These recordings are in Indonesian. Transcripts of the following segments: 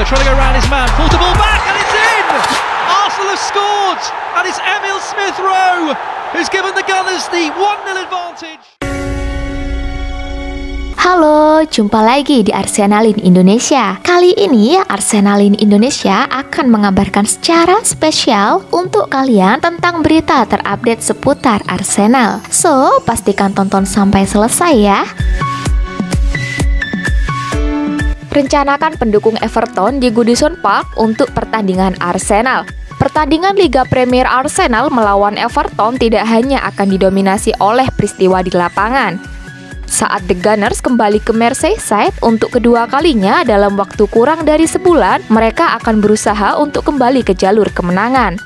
trying to go around his man, pulls the ball back and it's in! Arsenal have scored and it's Emil Smith-Rowe who's given the Gunners the 1-0 advantage. Halo, jumpa lagi di Arsenalin Indonesia. Kali ini Arsenalin Indonesia akan mengabarkan secara spesial untuk kalian tentang berita terupdate seputar Arsenal. So, pastikan tonton sampai selesai ya. Rencanakan pendukung Everton di Goodison Park untuk pertandingan Arsenal. Pertandingan Liga Premier Arsenal melawan Everton tidak hanya akan didominasi oleh peristiwa di lapangan. Saat The Gunners kembali ke Merseyside untuk kedua kalinya dalam waktu kurang dari sebulan, mereka akan berusaha untuk kembali ke jalur kemenangan.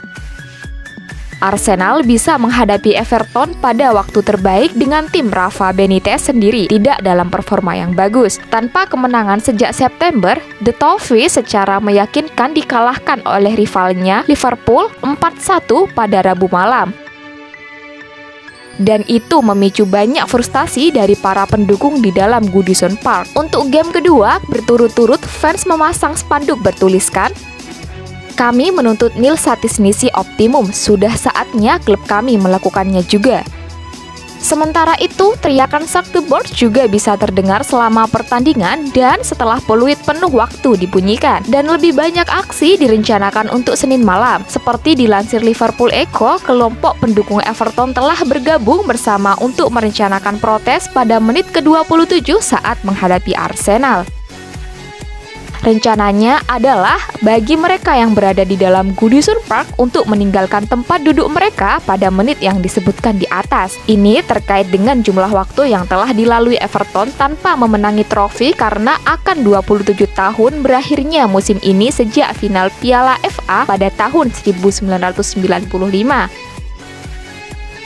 Arsenal bisa menghadapi Everton pada waktu terbaik dengan tim Rafa Benitez sendiri tidak dalam performa yang bagus. Tanpa kemenangan sejak September, The Toffees secara meyakinkan dikalahkan oleh rivalnya Liverpool 4-1 pada Rabu malam. Dan itu memicu banyak frustasi dari para pendukung di dalam Goodison Park. Untuk game kedua, berturut-turut fans memasang spanduk bertuliskan, "Kami menuntut nil satisfisi optimum, sudah saatnya klub kami melakukannya juga." Sementara itu, teriakan "Suck the Board" juga bisa terdengar selama pertandingan dan setelah peluit penuh waktu dibunyikan. Dan lebih banyak aksi direncanakan untuk Senin malam. Seperti dilansir Liverpool Echo, kelompok pendukung Everton telah bergabung bersama untuk merencanakan protes pada menit ke-27 saat menghadapi Arsenal. Rencananya adalah bagi mereka yang berada di dalam Goodison Park untuk meninggalkan tempat duduk mereka pada menit yang disebutkan di atas. Ini terkait dengan jumlah waktu yang telah dilalui Everton tanpa memenangi trofi karena akan 27 tahun berakhirnya musim ini sejak final Piala FA pada tahun 1995.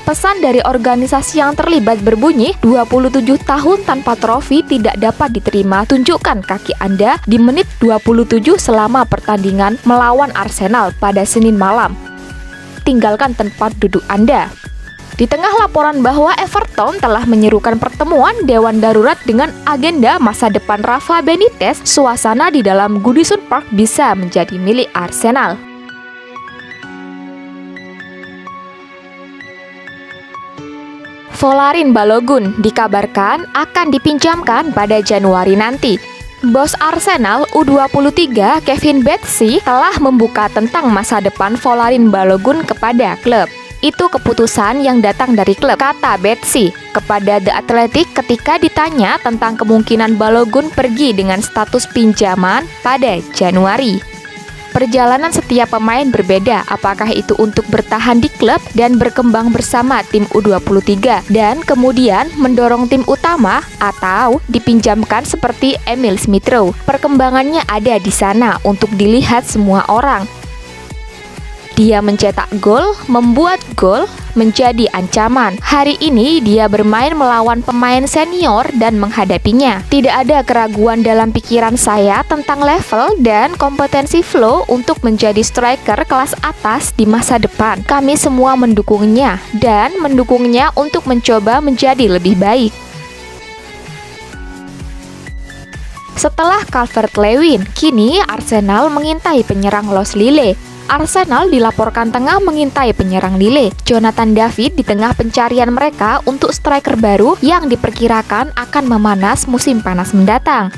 Pesan dari organisasi yang terlibat berbunyi, 27 tahun tanpa trofi tidak dapat diterima. Tunjukkan kaki Anda di menit 27 selama pertandingan melawan Arsenal pada Senin malam. Tinggalkan tempat duduk Anda. Di tengah laporan bahwa Everton telah menyerukan pertemuan Dewan Darurat dengan agenda masa depan Rafa Benitez, suasana di dalam Goodison Park bisa menjadi milik Arsenal. Folarin Balogun dikabarkan akan dipinjamkan pada Januari nanti. Bos Arsenal U23 Kevin Betsy telah membuka tentang masa depan Folarin Balogun kepada klub. Itu keputusan yang datang dari klub, kata Betsy kepada The Athletic ketika ditanya tentang kemungkinan Balogun pergi dengan status pinjaman pada Januari. Perjalanan setiap pemain berbeda, apakah itu untuk bertahan di klub dan berkembang bersama tim U23 dan kemudian mendorong tim utama atau dipinjamkan seperti Emil Smith-Rowe. Perkembangannya ada di sana untuk dilihat semua orang. Dia mencetak gol, membuat gol, menjadi ancaman. Hari ini dia bermain melawan pemain senior dan menghadapinya. Tidak ada keraguan dalam pikiran saya tentang level dan kompetensi Flo untuk menjadi striker kelas atas di masa depan. Kami semua mendukungnya dan mendukungnya untuk mencoba menjadi lebih baik. Setelah Calvert-Lewin, kini Arsenal mengintai penyerang Los Lille. Arsenal dilaporkan tengah mengintai penyerang Lille, Jonathan David, di tengah pencarian mereka untuk striker baru yang diperkirakan akan memanas musim panas mendatang.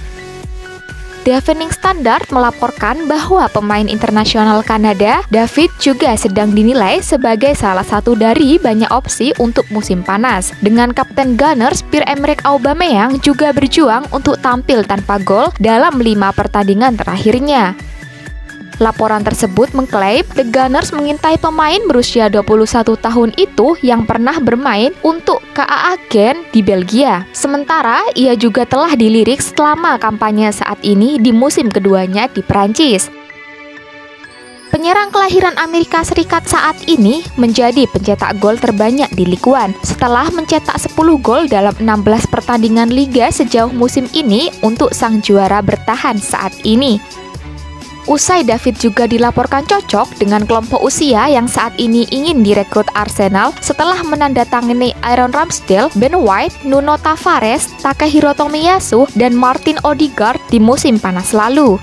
The Evening Standard melaporkan bahwa pemain internasional Kanada, David, juga sedang dinilai sebagai salah satu dari banyak opsi untuk musim panas. Dengan kapten Gunners Pierre-Emerick Aubameyang juga berjuang untuk tampil tanpa gol dalam 5 pertandingan terakhirnya. Laporan tersebut mengklaim The Gunners mengintai pemain berusia 21 tahun itu yang pernah bermain untuk KAA Gent di Belgia. Sementara ia juga telah dilirik selama kampanye saat ini di musim keduanya di Prancis. Penyerang kelahiran Amerika Serikat saat ini menjadi pencetak gol terbanyak di Ligue 1 setelah mencetak 10 gol dalam 16 pertandingan liga sejauh musim ini untuk sang juara bertahan saat ini. Usai David juga dilaporkan cocok dengan kelompok usia yang saat ini ingin direkrut Arsenal setelah menandatangani Aaron Ramsdale, Ben White, Nuno Tavares, Takehiro Tomiyasu, dan Martin Odegaard di musim panas lalu.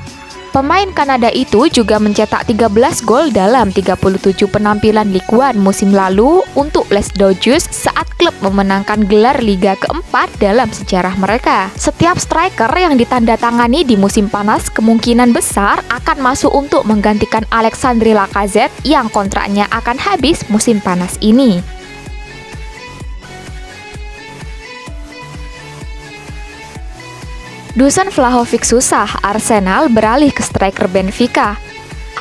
Pemain Kanada itu juga mencetak 13 gol dalam 37 penampilan Ligue 1 musim lalu untuk Les Dodgers saat klub memenangkan gelar Liga keempat dalam sejarah mereka. Setiap striker yang ditandatangani di musim panas kemungkinan besar akan masuk untuk menggantikan Alexandre Lacazette yang kontraknya akan habis musim panas ini. Dusan Vlahovic susah, Arsenal beralih ke striker Benfica.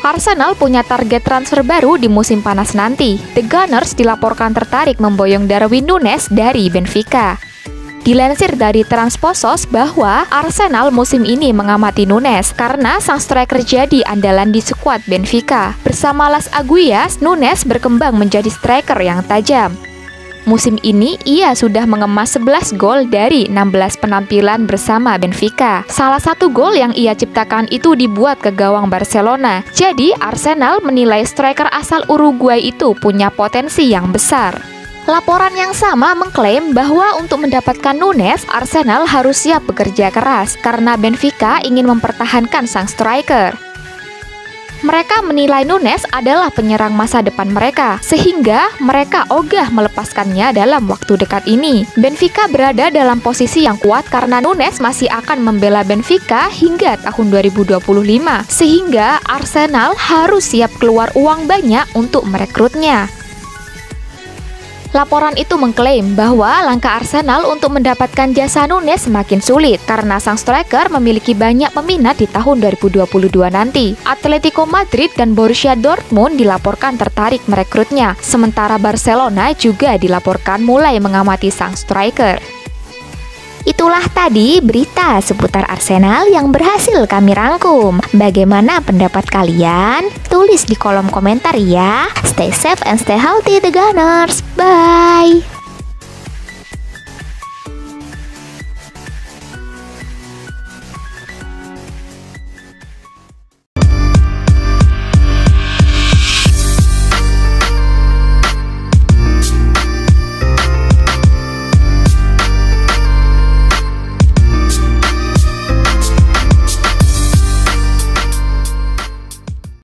Arsenal punya target transfer baru di musim panas nanti. The Gunners dilaporkan tertarik memboyong Darwin Núñez dari Benfica. Dilansir dari Transposos bahwa Arsenal musim ini mengamati Núñez karena sang striker jadi andalan di skuad Benfica. Bersama Las Aguilas, Núñez berkembang menjadi striker yang tajam. Musim ini ia sudah mengemas 11 gol dari 16 penampilan bersama Benfica. Salah satu gol yang ia ciptakan itu dibuat ke gawang Barcelona. Jadi Arsenal menilai striker asal Uruguay itu punya potensi yang besar. Laporan yang sama mengklaim bahwa untuk mendapatkan Núñez, Arsenal harus siap bekerja keras karena Benfica ingin mempertahankan sang striker. Mereka menilai Núñez adalah penyerang masa depan mereka, sehingga mereka ogah melepaskannya dalam waktu dekat ini. Benfica berada dalam posisi yang kuat karena Núñez masih akan membela Benfica hingga tahun 2025, sehingga Arsenal harus siap keluar uang banyak untuk merekrutnya. Laporan itu mengklaim bahwa langkah Arsenal untuk mendapatkan jasa Núñez semakin sulit karena sang striker memiliki banyak peminat di tahun 2022 nanti. Atletico Madrid dan Borussia Dortmund dilaporkan tertarik merekrutnya, sementara Barcelona juga dilaporkan mulai mengamati sang striker. Itulah tadi berita seputar Arsenal yang berhasil kami rangkum. Bagaimana pendapat kalian? Tulis di kolom komentar ya. Stay safe and stay healthy, The Gunners. Bye!